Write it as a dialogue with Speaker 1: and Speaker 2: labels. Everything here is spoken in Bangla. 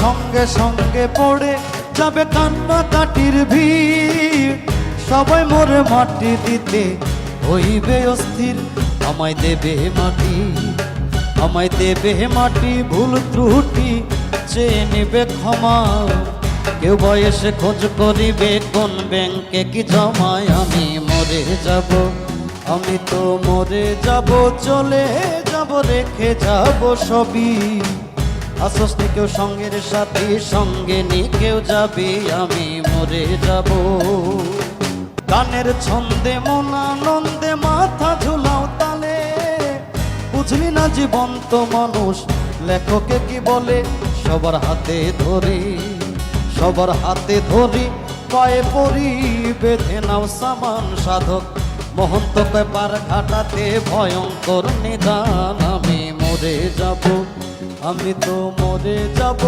Speaker 1: সঙ্গে সঙ্গে পড়ে যাবে কান্নাকাটির ভিড়, সবাই মোরে মাটি দিতে হইবে অস্থির। আমায় দেবে মাটি, আমায় দেবে মাটি, ভুল ত্রুটি চেয়ে নেবে ক্ষমা। কেউ বয়সে খোঁজ করিবে কোন ব্যাংকে কি জমায়। আমি মরে যাব, আমি তো মরে যাব, চলে যাব, রেখে যাব সবই। আসস নি কেউ সঙ্গের সাথে, সঙ্গে নি কেউ যাবি, আমি মরে যাব। গানের ছন্দে মন আনন্দে মাথা ঝুলাও তালে, বুঝলি না জীবন্ত মানুষ লেখকে কি বলে। সবার হাতে ধরি, সবার হাতে ধরি, পায়ে পড়ি, বেঁধে নাও সামান সাধক। মহন্ত কয় পার ঘাটাতে ভয়ঙ্কর নিদান। আমি মরে যাব, আমি তো মরে যাব।